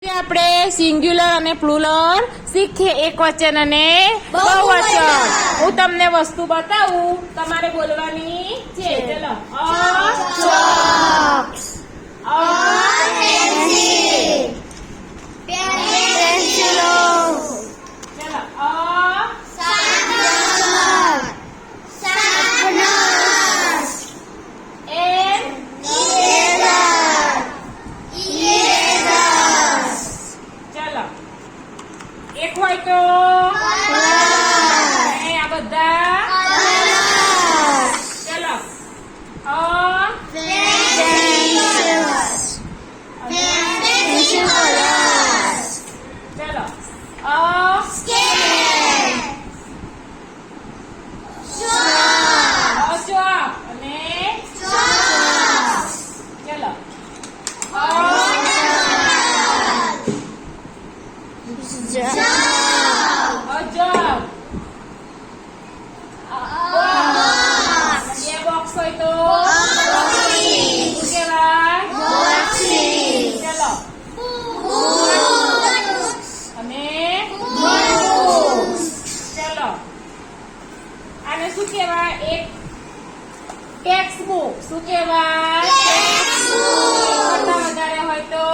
આપણે સિંગ્યુલર અને પ્લુરલ શીખીએ એકવચન અને બહુવચન. હું તમને વસ્તુ બતાવું, તમારે બોલવાની છે. ચલો. એક હોય તો આ બધા ચલો. ચલો. ચોક અને ચલો. અજબ. બે બોક્સ હોય તો શું કહેવાય? ચલો. અને ચલો. આને શું કહેવાય? એક ટેક્સ્ટ બુક. શું કહેવાય? કરતા વધારે હોય તો